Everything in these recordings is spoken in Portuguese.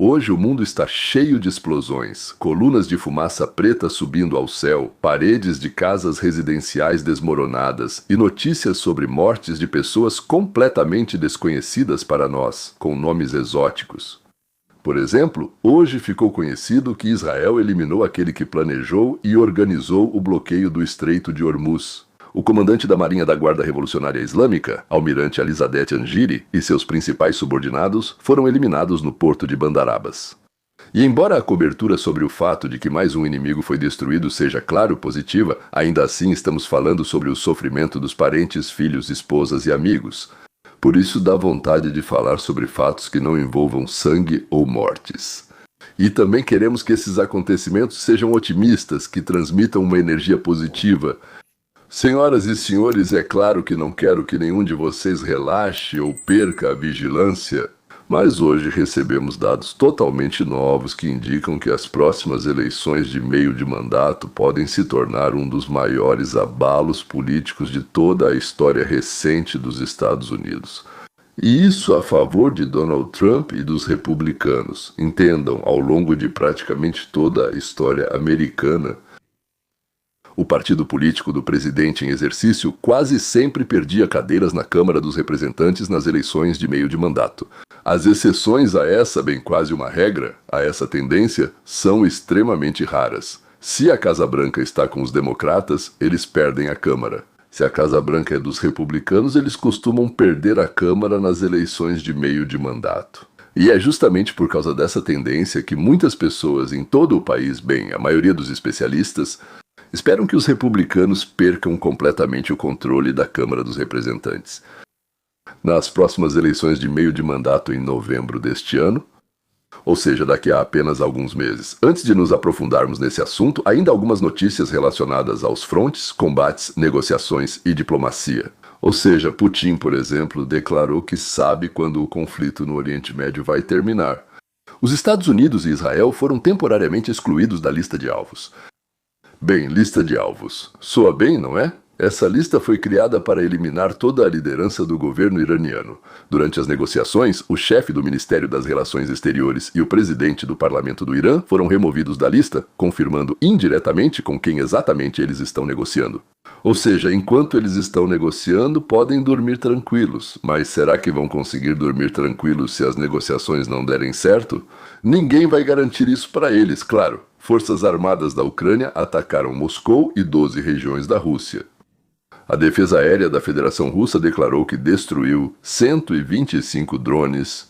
Hoje o mundo está cheio de explosões, colunas de fumaça preta subindo ao céu, paredes de casas residenciais desmoronadas e notícias sobre mortes de pessoas completamente desconhecidas para nós, com nomes exóticos. Por exemplo, hoje ficou conhecido que Israel eliminou aquele que planejou e organizou o bloqueio do Estreito de Hormuz. O comandante da Marinha da Guarda Revolucionária Islâmica, almirante Alizadeh Angiri, e seus principais subordinados foram eliminados no porto de Bandar Abbas. E embora a cobertura sobre o fato de que mais um inimigo foi destruído seja, claro, positiva, ainda assim estamos falando sobre o sofrimento dos parentes, filhos, esposas e amigos. Por isso dá vontade de falar sobre fatos que não envolvam sangue ou mortes. E também queremos que esses acontecimentos sejam otimistas, que transmitam uma energia positiva. Senhoras e senhores, é claro que não quero que nenhum de vocês relaxe ou perca a vigilância, mas hoje recebemos dados totalmente novos que indicam que as próximas eleições de meio de mandato podem se tornar um dos maiores abalos políticos de toda a história recente dos Estados Unidos. E isso a favor de Donald Trump e dos republicanos. Entendam, ao longo de praticamente toda a história americana, o partido político do presidente em exercício quase sempre perdia cadeiras na Câmara dos Representantes nas eleições de meio de mandato. As exceções a essa, bem quase uma regra, a essa tendência, são extremamente raras. Se a Casa Branca está com os democratas, eles perdem a Câmara. Se a Casa Branca é dos republicanos, eles costumam perder a Câmara nas eleições de meio de mandato. E é justamente por causa dessa tendência que muitas pessoas em todo o país, bem, a maioria dos especialistas, esperam que os republicanos percam completamente o controle da Câmara dos Representantes. Nas próximas eleições de meio de mandato em novembro deste ano, ou seja, daqui a apenas alguns meses. Antes de nos aprofundarmos nesse assunto, ainda algumas notícias relacionadas aos frontes, combates, negociações e diplomacia. Ou seja, Putin, por exemplo, declarou que sabe quando o conflito no Oriente Médio vai terminar. Os Estados Unidos e Israel foram temporariamente excluídos da lista de alvos. Bem, lista de alvos. Soa bem, não é? Essa lista foi criada para eliminar toda a liderança do governo iraniano. Durante as negociações, o chefe do Ministério das Relações Exteriores e o presidente do Parlamento do Irã foram removidos da lista, confirmando indiretamente com quem exatamente eles estão negociando. Ou seja, enquanto eles estão negociando, podem dormir tranquilos. Mas será que vão conseguir dormir tranquilos se as negociações não derem certo? Ninguém vai garantir isso para eles, claro. Forças armadas da Ucrânia atacaram Moscou e 12 regiões da Rússia. A Defesa Aérea da Federação Russa declarou que destruiu 125 drones.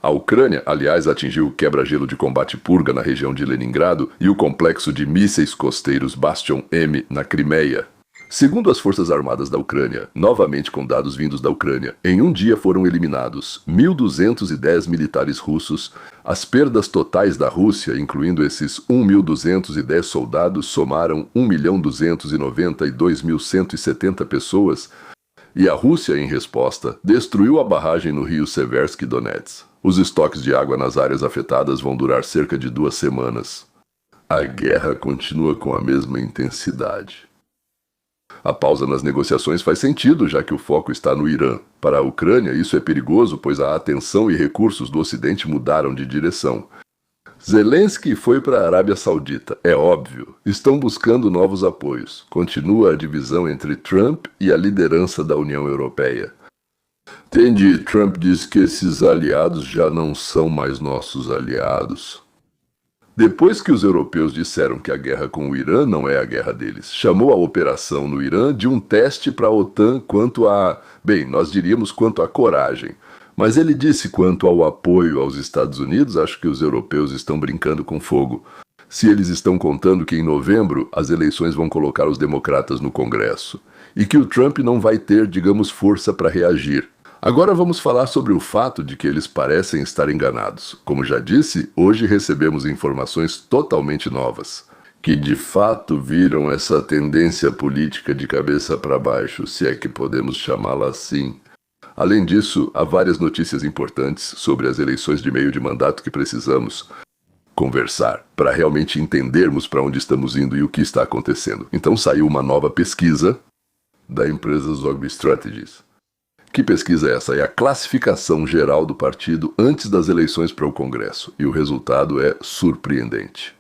A Ucrânia, aliás, atingiu o quebra-gelo de combate Purga na região de Leningrado e o complexo de mísseis costeiros Bastion M na Crimeia. Segundo as Forças Armadas da Ucrânia, novamente com dados vindos da Ucrânia, em um dia foram eliminados 1.210 militares russos. As perdas totais da Rússia, incluindo esses 1.210 soldados, somaram 1.292.170 pessoas, e a Rússia, em resposta, destruiu a barragem no rio Seversky Donets. Os estoques de água nas áreas afetadas vão durar cerca de 2 semanas. A guerra continua com a mesma intensidade. A pausa nas negociações faz sentido, já que o foco está no Irã. Para a Ucrânia, isso é perigoso, pois a atenção e recursos do Ocidente mudaram de direção. Zelensky foi para a Arábia Saudita, é óbvio. Estão buscando novos apoios. Continua a divisão entre Trump e a liderança da União Europeia. Entendi, Trump diz que esses aliados já não são mais nossos aliados. Depois que os europeus disseram que a guerra com o Irã não é a guerra deles, chamou a operação no Irã de um teste para a OTAN quanto a, bem, nós diríamos quanto à coragem. Mas ele disse quanto ao apoio aos Estados Unidos, acho que os europeus estão brincando com fogo. Se eles estão contando que em novembro as eleições vão colocar os democratas no Congresso e que o Trump não vai ter, digamos, força para reagir. Agora vamos falar sobre o fato de que eles parecem estar enganados. Como já disse, hoje recebemos informações totalmente novas, que de fato viram essa tendência política de cabeça para baixo, se é que podemos chamá-la assim. Além disso, há várias notícias importantes sobre as eleições de meio de mandato que precisamos conversar, para realmente entendermos para onde estamos indo e o que está acontecendo. Então saiu uma nova pesquisa da empresa Zogby Strategies, Que pesquisa é essa? É a classificação geral do partido antes das eleições para o Congresso. E o resultado é surpreendente.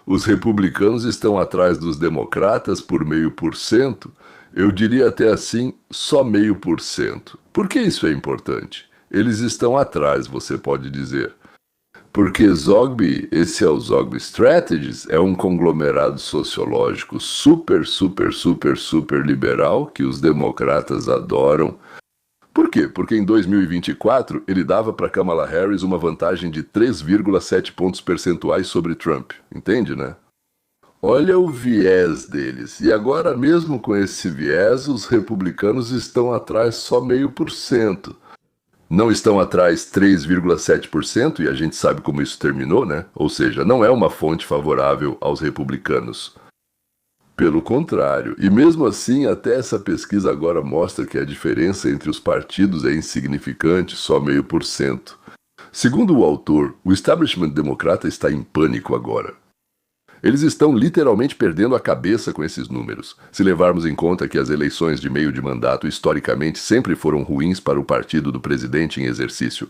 Os republicanos estão atrás dos democratas por 0,5%. Eu diria até assim, só 0,5%. Por que isso é importante? Eles estão atrás, você pode dizer. Porque Zogby, esse é o Zogby Strategies, é um conglomerado sociológico super liberal que os democratas adoram. Por quê? Porque em 2024 ele dava para Kamala Harris uma vantagem de 3,7 pontos percentuais sobre Trump. Entende, né? Olha o viés deles. E agora, mesmo com esse viés, os republicanos estão atrás só 0,5%. Não estão atrás 3,7%, e a gente sabe como isso terminou, né? Ou seja, não é uma fonte favorável aos republicanos. Pelo contrário, e mesmo assim, até essa pesquisa agora mostra que a diferença entre os partidos é insignificante, só 0,5%. Segundo o autor, o establishment democrata está em pânico agora. Eles estão literalmente perdendo a cabeça com esses números. Se levarmos em conta que as eleições de meio de mandato historicamente sempre foram ruins para o partido do presidente em exercício.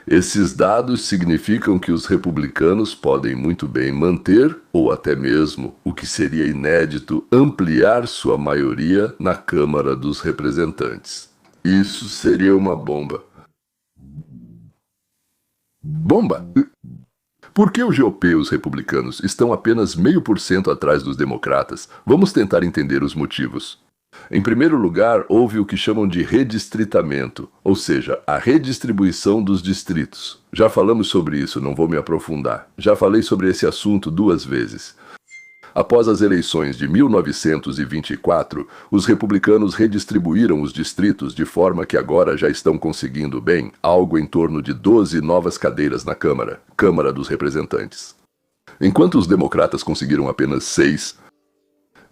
Esses dados significam que os republicanos podem muito bem manter, ou até mesmo, o que seria inédito, ampliar sua maioria na Câmara dos Representantes. Isso seria uma bomba. Bomba? Por que o GOP e os republicanos estão apenas 0,5% atrás dos democratas? Vamos tentar entender os motivos. Em primeiro lugar, houve o que chamam de redistritamento, ou seja, a redistribuição dos distritos. Já falamos sobre isso, não vou me aprofundar. Já falei sobre esse assunto 2 vezes. Após as eleições de 1924, os republicanos redistribuíram os distritos de forma que agora já estão conseguindo bem algo em torno de 12 novas cadeiras na Câmara dos Representantes. Enquanto os democratas conseguiram apenas 6,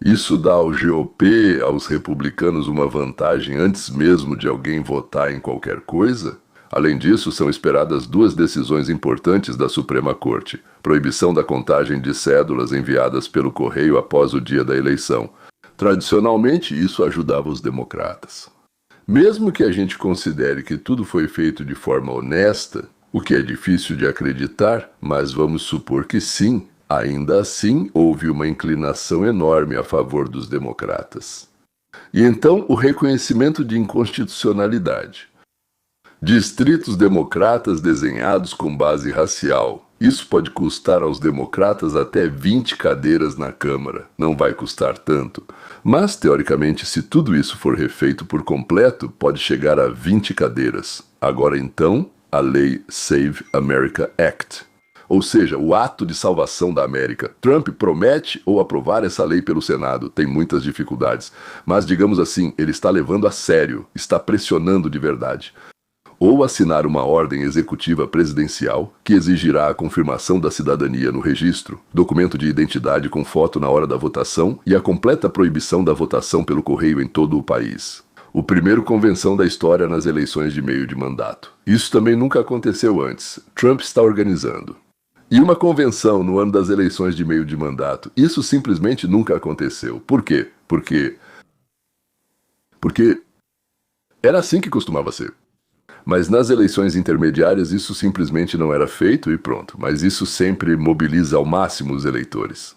isso dá ao GOP, aos republicanos, uma vantagem antes mesmo de alguém votar em qualquer coisa? Além disso, são esperadas 2 decisões importantes da Suprema Corte: proibição da contagem de cédulas enviadas pelo correio após o dia da eleição. Tradicionalmente, isso ajudava os democratas. Mesmo que a gente considere que tudo foi feito de forma honesta, o que é difícil de acreditar, mas vamos supor que sim, ainda assim houve uma inclinação enorme a favor dos democratas. E então, o reconhecimento de inconstitucionalidade. Distritos democratas desenhados com base racial. Isso pode custar aos democratas até 20 cadeiras na Câmara. Não vai custar tanto. Mas, teoricamente, se tudo isso for refeito por completo, pode chegar a 20 cadeiras. Agora, então, a lei Save America Act. Ou seja, o ato de salvação da América. Trump promete ou aprovar essa lei pelo Senado. Tem muitas dificuldades. Mas, digamos assim, ele está levando a sério. Está pressionando de verdade. Ou assinar uma ordem executiva presidencial que exigirá a confirmação da cidadania no registro, documento de identidade com foto na hora da votação e a completa proibição da votação pelo correio em todo o país. O primeiro convenção da história nas eleições de meio de mandato. Isso também nunca aconteceu antes. Trump está organizando. E uma convenção no ano das eleições de meio de mandato. Isso simplesmente nunca aconteceu. Por quê? Porque era assim que costumava ser. Mas nas eleições intermediárias isso simplesmente não era feito e pronto. Mas isso sempre mobiliza ao máximo os eleitores.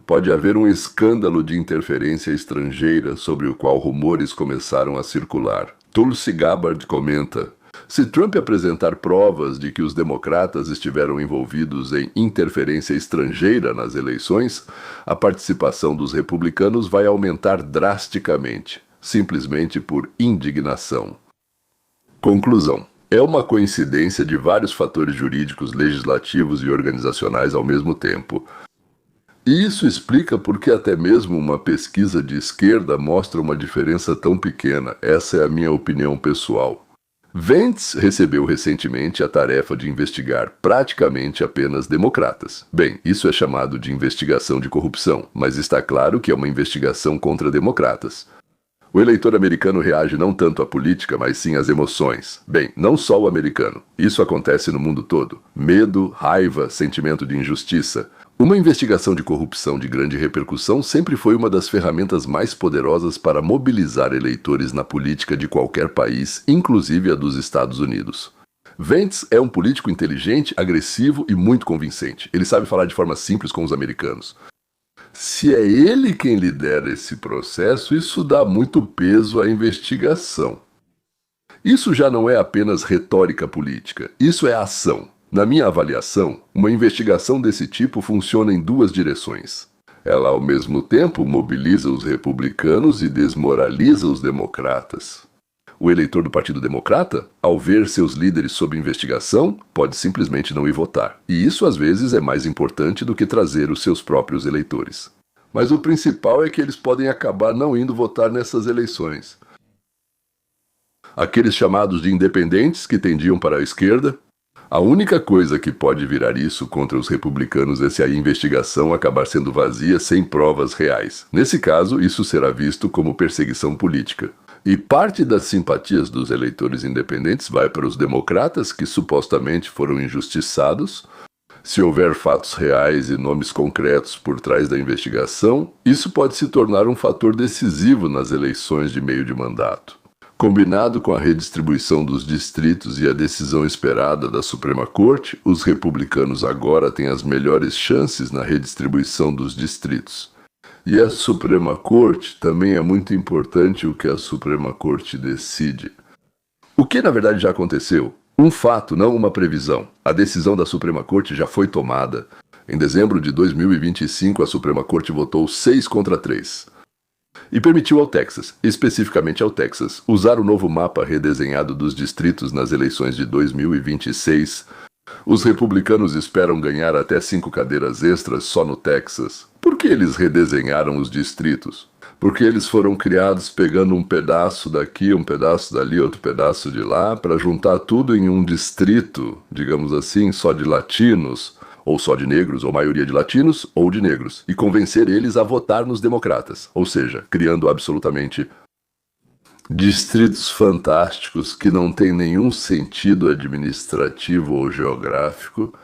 Pode haver um escândalo de interferência estrangeira sobre o qual rumores começaram a circular. Tulsi Gabbard comenta: se Trump apresentar provas de que os democratas estiveram envolvidos em interferência estrangeira nas eleições, a participação dos republicanos vai aumentar drasticamente, simplesmente por indignação. Conclusão. É uma coincidência de vários fatores jurídicos, legislativos e organizacionais ao mesmo tempo. E isso explica por que até mesmo uma pesquisa de esquerda mostra uma diferença tão pequena. Essa é a minha opinião pessoal. Vance recebeu recentemente a tarefa de investigar praticamente apenas democratas. Bem, isso é chamado de investigação de corrupção, mas está claro que é uma investigação contra democratas. O eleitor americano reage não tanto à política, mas sim às emoções. Bem, não só o americano. Isso acontece no mundo todo. Medo, raiva, sentimento de injustiça. Uma investigação de corrupção de grande repercussão sempre foi uma das ferramentas mais poderosas para mobilizar eleitores na política de qualquer país, inclusive a dos Estados Unidos. Vance é um político inteligente, agressivo e muito convincente. Ele sabe falar de forma simples com os americanos. Se é ele quem lidera esse processo, isso dá muito peso à investigação. Isso já não é apenas retórica política, isso é ação. Na minha avaliação, uma investigação desse tipo funciona em duas direções. Ela, ao mesmo tempo, mobiliza os republicanos e desmoraliza os democratas. O eleitor do Partido Democrata, ao ver seus líderes sob investigação, pode simplesmente não ir votar. E isso, às vezes, é mais importante do que trazer os seus próprios eleitores. Mas o principal é que eles podem acabar não indo votar nessas eleições. Aqueles chamados de independentes que tendiam para a esquerda, a única coisa que pode virar isso contra os republicanos é se a investigação acabar sendo vazia sem provas reais. Nesse caso, isso será visto como perseguição política. E parte das simpatias dos eleitores independentes vai para os democratas, que supostamente foram injustiçados. Se houver fatos reais e nomes concretos por trás da investigação, isso pode se tornar um fator decisivo nas eleições de meio de mandato. Combinado com a redistribuição dos distritos e a decisão esperada da Suprema Corte, os republicanos agora têm as melhores chances na redistribuição dos distritos. E a Suprema Corte também é muito importante o que a Suprema Corte decide. O que na verdade já aconteceu? Um fato, não uma previsão. A decisão da Suprema Corte já foi tomada. Em dezembro de 2025, a Suprema Corte votou 6-3. E permitiu ao Texas, especificamente ao Texas, usar o novo mapa redesenhado dos distritos nas eleições de 2026. Os republicanos esperam ganhar até 5 cadeiras extras só no Texas. Por que eles redesenharam os distritos? Porque eles foram criados pegando um pedaço daqui, um pedaço dali, outro pedaço de lá, para juntar tudo em um distrito, digamos assim, só de latinos, ou só de negros, ou maioria de latinos, ou de negros, e convencer eles a votar nos democratas, ou seja, criando absolutamente distritos fantásticos que não têm nenhum sentido administrativo ou geográfico,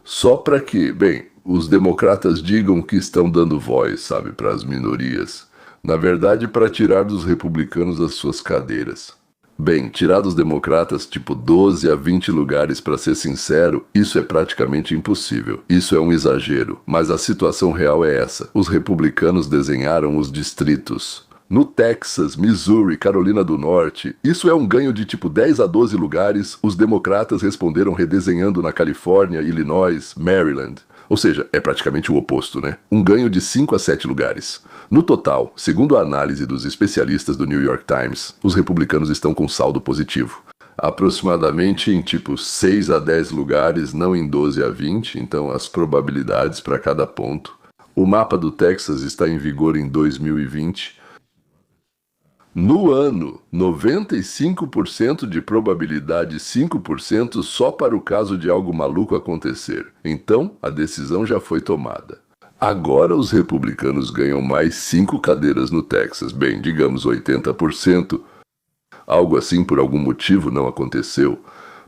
só para que, bem, os democratas digam que estão dando voz, sabe, para as minorias. Na verdade, para tirar dos republicanos as suas cadeiras. Bem, tirar dos democratas tipo 12 a 20 lugares, para ser sincero, isso é praticamente impossível. Isso é um exagero, mas a situação real é essa. Os republicanos desenharam os distritos. No Texas, Missouri, Carolina do Norte, isso é um ganho de tipo 10 a 12 lugares. Os democratas responderam redesenhando na Califórnia, Illinois, Maryland. Ou seja, é praticamente o oposto, né? Um ganho de 5 a 7 lugares. No total, segundo a análise dos especialistas do New York Times, os republicanos estão com saldo positivo. Aproximadamente em tipo 6 a 10 lugares, não em 12 a 20, então as probabilidades para cada ponto. O mapa do Texas está em vigor em 2020. No ano, 95% de probabilidade, 5% só para o caso de algo maluco acontecer. Então, a decisão já foi tomada. Agora os republicanos ganham mais 5 cadeiras no Texas, bem, digamos 80%. Algo assim por algum motivo não aconteceu,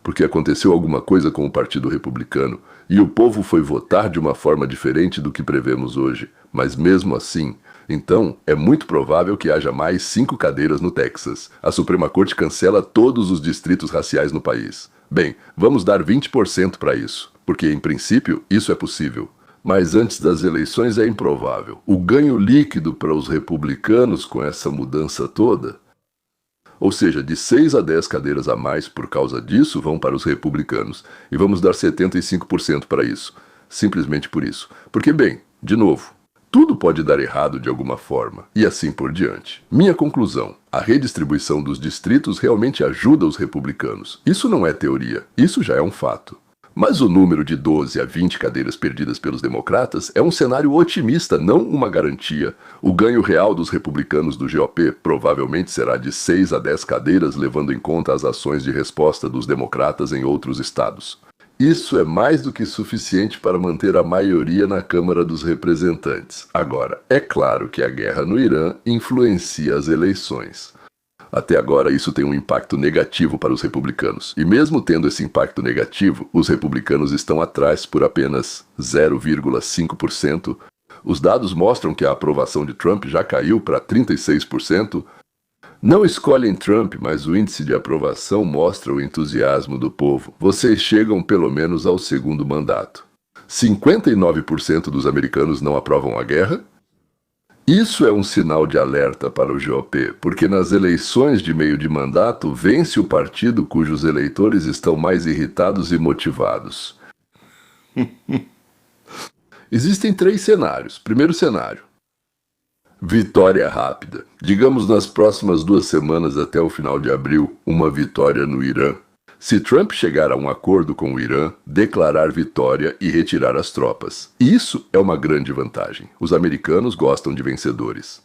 porque aconteceu alguma coisa com o Partido Republicano, e o povo foi votar de uma forma diferente do que prevemos hoje, mas mesmo assim, então é muito provável que haja mais 5 cadeiras no Texas. A Suprema Corte cancela todos os distritos raciais no país. Bem, vamos dar 20% para isso, porque em princípio isso é possível. Mas antes das eleições é improvável. O ganho líquido para os republicanos com essa mudança toda, ou seja, de 6 a 10 cadeiras a mais por causa disso, vão para os republicanos. E vamos dar 75% para isso. Simplesmente por isso. Porque, bem, de novo, tudo pode dar errado de alguma forma, e assim por diante. Minha conclusão: a redistribuição dos distritos realmente ajuda os republicanos. Isso não é teoria, isso já é um fato. Mas o número de 12 a 20 cadeiras perdidas pelos democratas é um cenário otimista, não uma garantia. O ganho real dos republicanos do GOP provavelmente será de 6 a 10 cadeiras, levando em conta as ações de resposta dos democratas em outros estados. Isso é mais do que suficiente para manter a maioria na Câmara dos Representantes. Agora, é claro que a guerra no Irã influencia as eleições. Até agora, isso tem um impacto negativo para os republicanos. E mesmo tendo esse impacto negativo, os republicanos estão atrás por apenas 0,5%. Os dados mostram que a aprovação de Trump já caiu para 36%. Não escolhem Trump, mas o índice de aprovação mostra o entusiasmo do povo. Vocês chegam pelo menos ao segundo mandato. 59% dos americanos não aprovam a guerra. Isso é um sinal de alerta para o GOP, porque nas eleições de meio de mandato vence o partido cujos eleitores estão mais irritados e motivados. Existem 3 cenários. Primeiro cenário: vitória rápida. Digamos nas próximas 2 semanas até o final de abril, uma vitória no Irã. Se Trump chegar a um acordo com o Irã, declarar vitória e retirar as tropas. Isso é uma grande vantagem. Os americanos gostam de vencedores.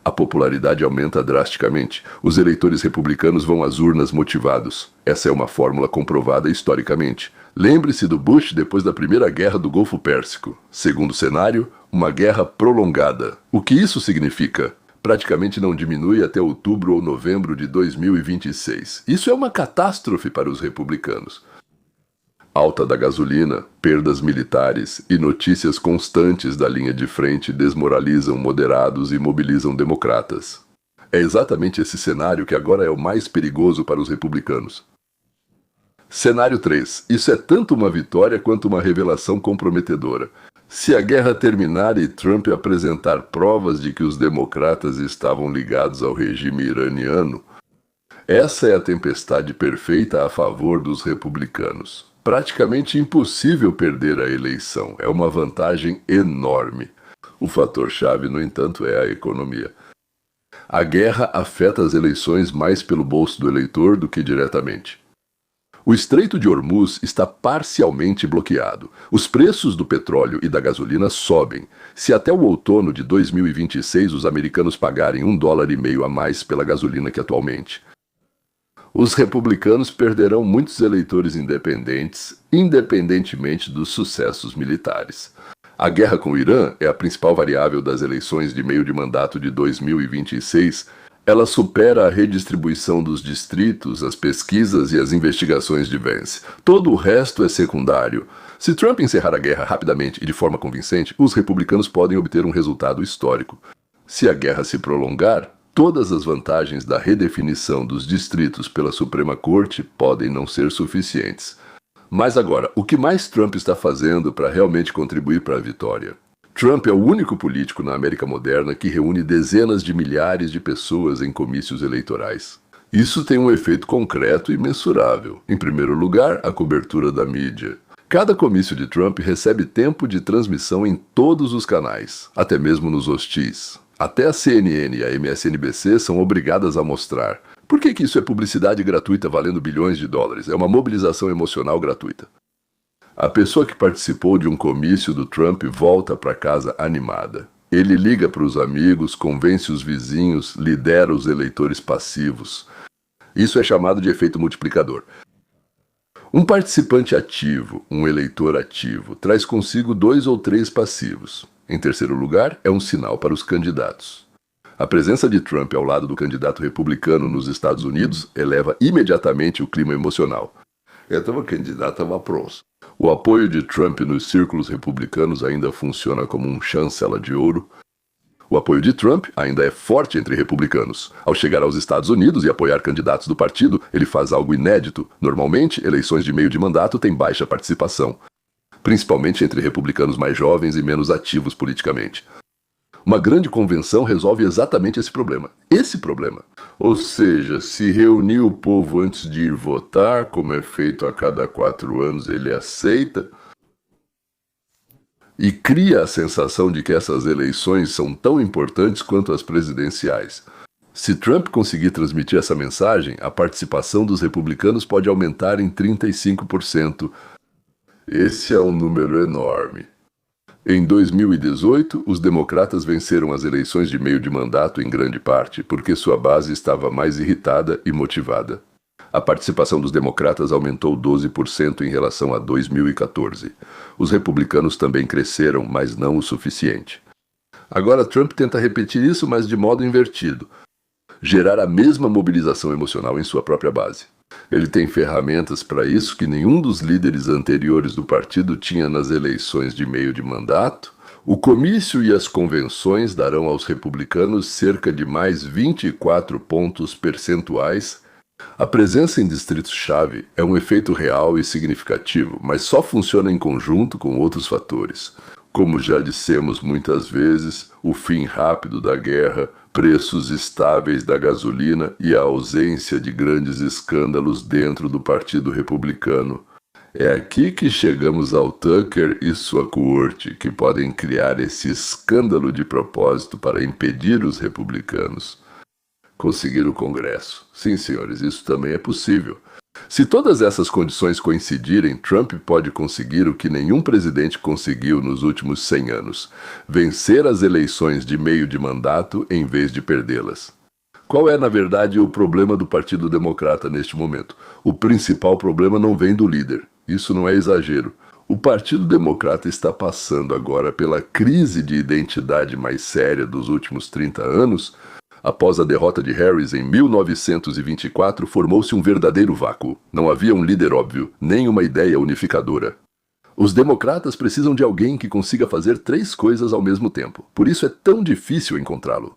A popularidade aumenta drasticamente. Os eleitores republicanos vão às urnas motivados. Essa é uma fórmula comprovada historicamente. Lembre-se do Bush depois da Primeira Guerra do Golfo Pérsico. Segundo cenário, uma guerra prolongada. O que isso significa? Praticamente não diminui até outubro ou novembro de 2026. Isso é uma catástrofe para os republicanos. Alta da gasolina, perdas militares e notícias constantes da linha de frente desmoralizam moderados e mobilizam democratas. É exatamente esse cenário que agora é o mais perigoso para os republicanos. Cenário 3. Isso é tanto uma vitória quanto uma revelação comprometedora. Se a guerra terminar e Trump apresentar provas de que os democratas estavam ligados ao regime iraniano, essa é a tempestade perfeita a favor dos republicanos. Praticamente impossível perder a eleição. É uma vantagem enorme. O fator-chave, no entanto, é a economia. A guerra afeta as eleições mais pelo bolso do eleitor do que diretamente. O Estreito de Hormuz está parcialmente bloqueado. Os preços do petróleo e da gasolina sobem. Se até o outono de 2026 os americanos pagarem $1,50 a mais pela gasolina que atualmente, os republicanos perderão muitos eleitores independentes, independentemente dos sucessos militares. A guerra com o Irã é a principal variável das eleições de meio de mandato de 2026. Ela supera a redistribuição dos distritos, as pesquisas e as investigações de Vance. Todo o resto é secundário. Se Trump encerrar a guerra rapidamente e de forma convincente, os republicanos podem obter um resultado histórico. Se a guerra se prolongar, todas as vantagens da redefinição dos distritos pela Suprema Corte podem não ser suficientes. Mas agora, o que mais Trump está fazendo para realmente contribuir para a vitória? Trump é o único político na América moderna que reúne dezenas de milhares de pessoas em comícios eleitorais. Isso tem um efeito concreto e mensurável. Em primeiro lugar, a cobertura da mídia. Cada comício de Trump recebe tempo de transmissão em todos os canais, até mesmo nos hostis. Até a CNN e a MSNBC são obrigadas a mostrar. Por que isso é publicidade gratuita valendo bilhões de dólares? É uma mobilização emocional gratuita. A pessoa que participou de um comício do Trump volta para casa animada. Ele liga para os amigos, convence os vizinhos, lidera os eleitores passivos. Isso é chamado de efeito multiplicador. Um participante ativo, um eleitor ativo, traz consigo 2 ou 3 passivos. Em terceiro lugar, é um sinal para os candidatos. A presença de Trump ao lado do candidato republicano nos Estados Unidos eleva imediatamente o clima emocional. Então o candidato estava pronto. O apoio de Trump nos círculos republicanos ainda funciona como um chancela de ouro. O apoio de Trump ainda é forte entre republicanos. Ao chegar aos Estados Unidos e apoiar candidatos do partido, ele faz algo inédito. Normalmente, eleições de meio de mandato têm baixa participação, principalmente entre republicanos mais jovens e menos ativos politicamente. Uma grande convenção resolve exatamente esse problema. Ou seja, se reunir o povo antes de ir votar, como é feito a cada 4 anos, ele aceita e cria a sensação de que essas eleições são tão importantes quanto as presidenciais. Se Trump conseguir transmitir essa mensagem, a participação dos republicanos pode aumentar em 35%. Esse é um número enorme. Em 2018, os democratas venceram as eleições de meio de mandato em grande parte porque sua base estava mais irritada e motivada. A participação dos democratas aumentou 12% em relação a 2014. Os republicanos também cresceram, mas não o suficiente. Agora Trump tenta repetir isso, mas de modo invertido. gerar a mesma mobilização emocional em sua própria base. Ele tem ferramentas para isso que nenhum dos líderes anteriores do partido tinha nas eleições de meio de mandato. O comício e as convenções darão aos republicanos cerca de mais 24 pontos percentuais. A presença em distritos-chave é um efeito real e significativo, mas só funciona em conjunto com outros fatores. Como já dissemos muitas vezes, o fim rápido da guerra, preços estáveis da gasolina e a ausência de grandes escândalos dentro do Partido Republicano. É aqui que chegamos ao Tucker e sua coorte, que podem criar esse escândalo de propósito para impedir os republicanos conseguir o Congresso. Sim, senhores, isso também é possível. Se todas essas condições coincidirem, Trump pode conseguir o que nenhum presidente conseguiu nos últimos 100 anos: vencer as eleições de meio de mandato em vez de perdê-las. Qual é, na verdade, o problema do Partido Democrata neste momento? O principal problema não vem do líder. Isso não é exagero. O Partido Democrata está passando agora pela crise de identidade mais séria dos últimos 30 anos. Após a derrota de Harris em 1924, formou-se um verdadeiro vácuo. Não havia um líder óbvio, nem uma ideia unificadora. Os democratas precisam de alguém que consiga fazer 3 coisas ao mesmo tempo. Por isso é tão difícil encontrá-lo.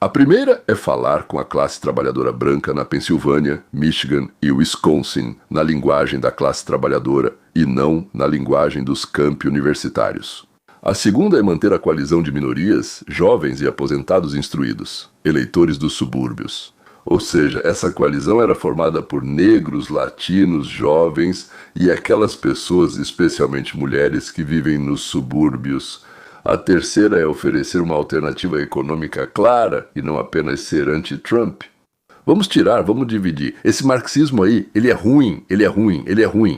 A primeira é falar com a classe trabalhadora branca na Pensilvânia, Michigan e Wisconsin, na linguagem da classe trabalhadora e não na linguagem dos campi universitários. A segunda é manter a coalizão de minorias, jovens e aposentados instruídos, eleitores dos subúrbios. Ou seja, essa coalizão era formada por negros, latinos, jovens e aquelas pessoas, especialmente mulheres, que vivem nos subúrbios. A terceira é oferecer uma alternativa econômica clara e não apenas ser anti-Trump. Vamos dividir. Esse marxismo aí, ele é ruim.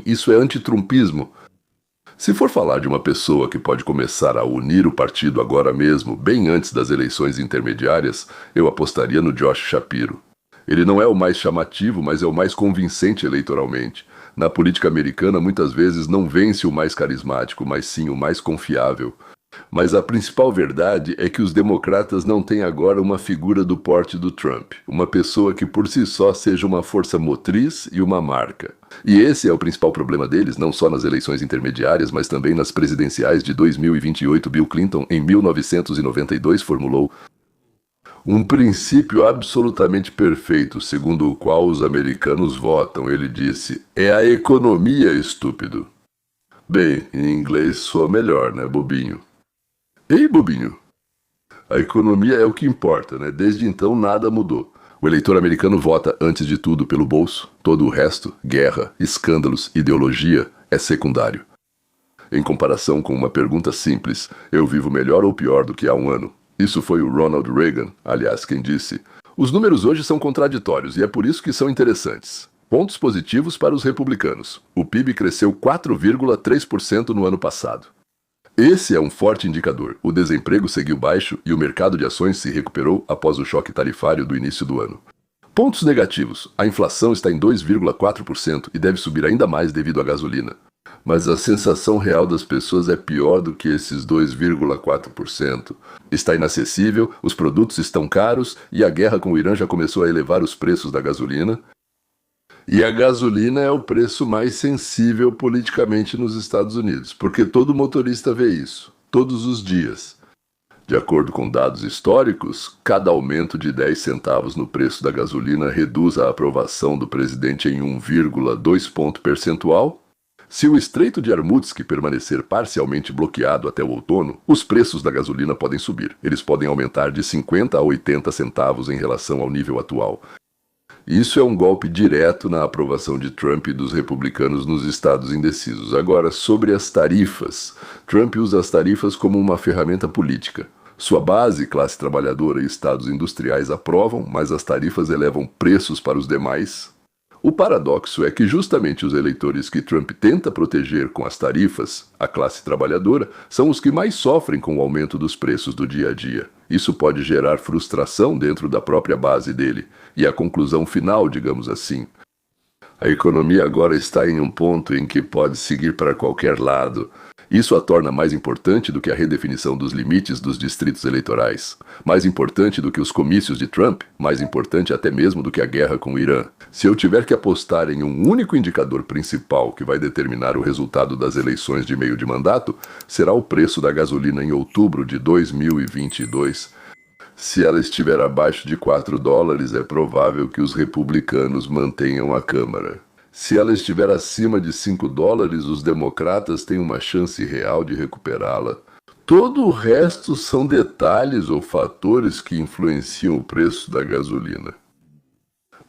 Isso é anti-trumpismo. Se for falar de uma pessoa que pode começar a unir o partido agora mesmo, bem antes das eleições intermediárias, eu apostaria no Josh Shapiro. Ele não é o mais chamativo, mas é o mais convincente eleitoralmente. Na política americana, muitas vezes não vence o mais carismático, mas sim o mais confiável. Mas a principal verdade é que os democratas não têm agora uma figura do porte do Trump, uma pessoa que por si só seja uma força motriz e uma marca. E esse é o principal problema deles, não só nas eleições intermediárias, mas também nas presidenciais de 2028. Bill Clinton, em 1992, formulou um princípio absolutamente perfeito, segundo o qual os americanos votam. Ele disse: "É a economia, estúpido." Bem, em inglês soa melhor, né, bobinho? Ei, bobinho! A economia é o que importa, né? Desde então nada mudou. O eleitor americano vota, antes de tudo, pelo bolso. Todo o resto, guerra, escândalos, ideologia, é secundário. Em comparação com uma pergunta simples: eu vivo melhor ou pior do que há um ano? Isso foi o Ronald Reagan, aliás, quem disse. Os números hoje são contraditórios e é por isso que são interessantes. Pontos positivos para os republicanos. O PIB cresceu 4,3% no ano passado. Esse é um forte indicador. O desemprego seguiu baixo e o mercado de ações se recuperou após o choque tarifário do início do ano. Pontos negativos. A inflação está em 2,4% e deve subir ainda mais devido à gasolina. Mas a sensação real das pessoas é pior do que esses 2,4%. Está inacessível, os produtos estão caros e a guerra com o Irã já começou a elevar os preços da gasolina. E a gasolina é o preço mais sensível politicamente nos Estados Unidos, porque todo motorista vê isso, todos os dias. De acordo com dados históricos, cada aumento de 10 centavos no preço da gasolina reduz a aprovação do presidente em 1,2 ponto percentual. Se o Estreito de Armutski permanecer parcialmente bloqueado até o outono, os preços da gasolina podem subir. Eles podem aumentar de 50 a 80 centavos em relação ao nível atual. Isso é um golpe direto na aprovação de Trump e dos republicanos nos estados indecisos. Agora, sobre as tarifas. Trump usa as tarifas como uma ferramenta política. Sua base, classe trabalhadora e estados industriais aprovam, mas as tarifas elevam preços para os demais. O paradoxo é que justamente os eleitores que Trump tenta proteger com as tarifas, a classe trabalhadora, são os que mais sofrem com o aumento dos preços do dia a dia. Isso pode gerar frustração dentro da própria base dele. E a conclusão final, digamos assim: A economia agora está em um ponto em que pode seguir para qualquer lado. Isso a torna mais importante do que a redefinição dos limites dos distritos eleitorais. Mais importante do que os comícios de Trump, mais importante até mesmo do que a guerra com o Irã. Se eu tiver que apostar em um único indicador principal que vai determinar o resultado das eleições de meio de mandato, será o preço da gasolina em outubro de 2022. Se ela estiver abaixo de $4, é provável que os republicanos mantenham a Câmara. Se ela estiver acima de $5, os democratas têm uma chance real de recuperá-la. Todo o resto são detalhes ou fatores que influenciam o preço da gasolina.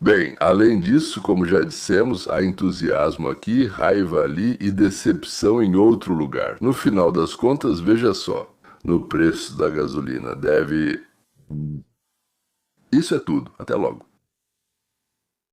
Bem, além disso, como já dissemos, há entusiasmo aqui, raiva ali e decepção em outro lugar. No final das contas, veja só, no preço da gasolina deve. Isso é tudo. Até logo.